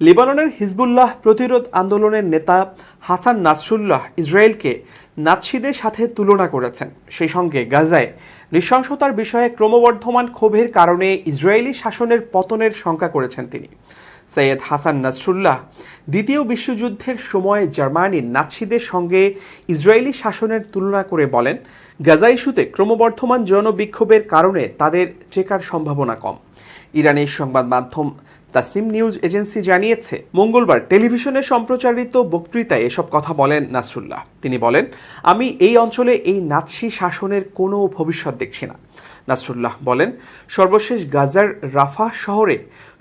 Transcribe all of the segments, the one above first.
লেবাননের হিজবুল্লাহ প্রতিরোধ আন্দোলনের নেতা হাসান নাসরুল্লাহ ইসরায়েলকে নাৎসিদের সাথে তুলনা করেছেন। সেই সঙ্গে গাজায় নৃশংসতার বিষয়ে ক্রমবর্ধমান ক্ষোভের কারণে ইসরায়েলি শাসনের পতনের শঙ্কা করেছেন তিনি। সৈয়দ হাসান নাসরুল্লাহ দ্বিতীয় বিশ্বযুদ্ধের সময় জার্মানির নাৎসিদের সঙ্গে ইসরায়েলি শাসনের তুলনা করে বলেন, গাজা ইস্যুতে ক্রমবর্ধমান জনবিক্ষোভের কারণে তাদের টেকার সম্ভাবনা কম। ইরানের সংবাদ মাধ্যম তাসনিম নিউজ এজেন্সি জানিয়েছে, মঙ্গলবার টেলিভিশনে সম্প্রচারিত বক্তৃতায় এসব কথা বলেন নাসরুল্লাহ। তিনি বলেন, আমি এই অঞ্চলে এই নাৎসি শাসনের কোনো ভবিষ্যৎ দেখছি না। নাসরুল্লাহ বলেন, সর্বশেষ গাজার রাফাহ শহরে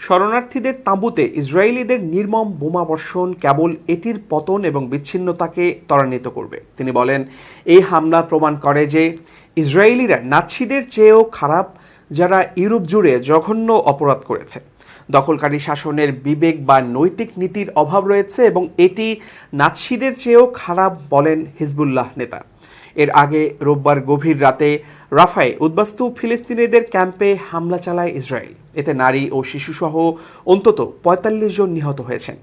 শরণার্থীদের তাঁবুতে ইসরায়েলিদের নির্মম বোমাবর্ষণ কেবল এটির পতন এবং বিচ্ছিন্নতাকে ত্বরান্বিত করবে। তিনি বলেন, এই হামলা প্রমাণ করে যে ইসরায়েলিরা নাৎসিদের চেয়েও খারাপ, যারা ইউরোপ জুড়ে জঘন্য অপরাধ করেছে। দখলকারী শাসনের বিবেক বা নৈতিক নীতির অভাব রয়েছে এবং এটি নাৎসিদের চেয়েও খারাপ, বলেন হিজবুল্লাহ নেতা। এর আগে রোববার গভীর রাতে রাফায় উদ্বাস্তু ফিলিস্তিনিদের ক্যাম্পে হামলা চালায় ইসরায়েল। এতে নারী ও শিশুসহ অন্তত ৪৫ জন নিহত হয়েছেন।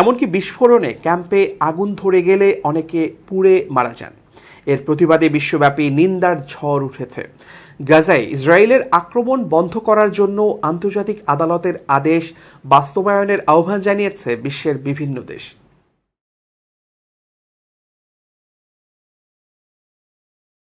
এমনকি বিস্ফোরণে ক্যাম্পে আগুন ধরে গেলে অনেকে পুড়ে মারা যান। এর প্রতিবাদে বিশ্বব্যাপী নিন্দার ঝড় উঠেছে। গাজায় ইসরায়েলের আক্রমণ বন্ধ করার জন্য আন্তর্জাতিক আদালতের আদেশ বাস্তবায়নের আহ্বান জানিয়েছে বিশ্বের বিভিন্ন দেশ।